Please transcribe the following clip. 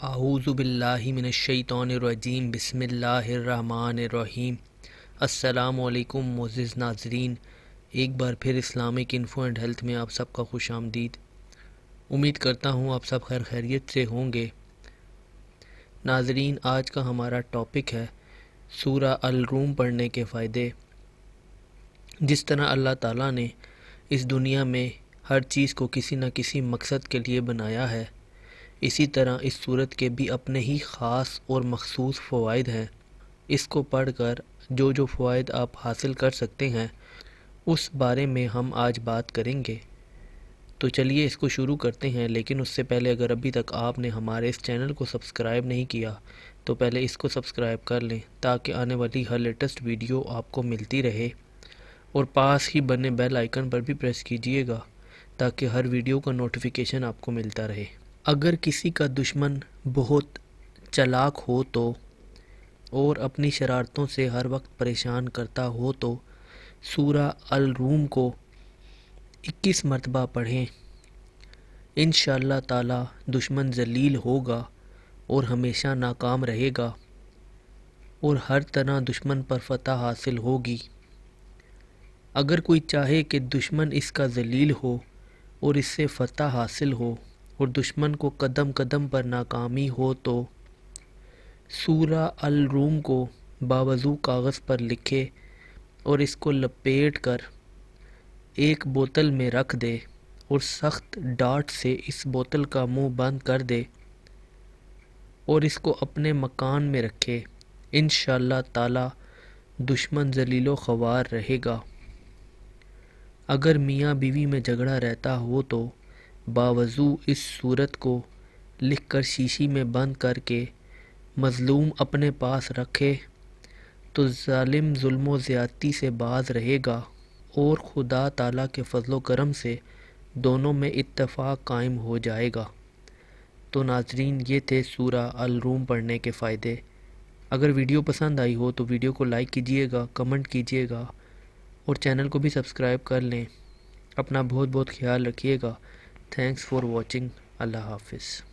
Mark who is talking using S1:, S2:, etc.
S1: اعوذ باللہ من الشیطان الرجیم بسم اللہ الرحمن الرحیم۔ السلام علیکم معزز ناظرین، ایک بار پھر اسلامک انفو اینڈ ہیلتھ میں آپ سب کا خوش آمدید۔ امید کرتا ہوں آپ سب خیر خیریت سے ہوں گے۔ ناظرین، آج کا ہمارا ٹاپک ہے سورہ الروم پڑھنے کے فائدے۔ جس طرح اللہ تعالیٰ نے اس دنیا میں ہر چیز کو کسی نہ کسی مقصد کے لیے بنایا ہے، اسی طرح اس سورت کے بھی اپنے ہی خاص اور مخصوص فوائد ہیں۔ اس کو پڑھ کر جو فوائد آپ حاصل کر سکتے ہیں اس بارے میں ہم آج بات کریں گے۔ تو چلیے اس کو شروع کرتے ہیں، لیکن اس سے پہلے اگر ابھی تک آپ نے ہمارے اس چینل کو سبسکرائب نہیں کیا تو پہلے اس کو سبسکرائب کر لیں تاکہ آنے والی ہر لیٹسٹ ویڈیو آپ کو ملتی رہے، اور پاس ہی بنے بیل آئیکن پر بھی پریس کیجئے گا تاکہ ہر ویڈیو کا نوٹیفیکیشن آپ کو ملتا رہے۔ اگر کسی کا دشمن بہت چالاک ہو تو اور اپنی شرارتوں سے ہر وقت پریشان کرتا ہو تو سورہ الروم کو 21 مرتبہ پڑھیں۔ انشاءاللہ تعالی دشمن ذلیل ہوگا اور ہمیشہ ناکام رہے گا، اور ہر طرح دشمن پر فتح حاصل ہوگی۔ اگر کوئی چاہے کہ دشمن اس کا ذلیل ہو اور اس سے فتح حاصل ہو اور دشمن کو قدم قدم پر ناکامی ہو تو سورہ الروم کو باوضو کاغذ پر لکھے اور اس کو لپیٹ کر ایک بوتل میں رکھ دے اور سخت ڈاٹ سے اس بوتل کا منہ بند کر دے اور اس کو اپنے مکان میں رکھے۔ انشاءاللہ تعالی دشمن ذلیل و خوار رہے گا۔ اگر میاں بیوی میں جھگڑا رہتا ہو تو باوضو اس سورت کو لکھ کر شیشی میں بند کر کے مظلوم اپنے پاس رکھے تو ظالم ظلم و زیادتی سے باز رہے گا، اور خدا تعالیٰ کے فضل و کرم سے دونوں میں اتفاق قائم ہو جائے گا۔ تو ناظرین، یہ تھے سورہ الروم پڑھنے کے فائدے۔ اگر ویڈیو پسند آئی ہو تو ویڈیو کو لائک کیجئے گا، کمنٹ کیجئے گا اور چینل کو بھی سبسکرائب کر لیں۔ اپنا بہت خیال رکھیے گا۔ Thanks for watching. اللہ حافظ۔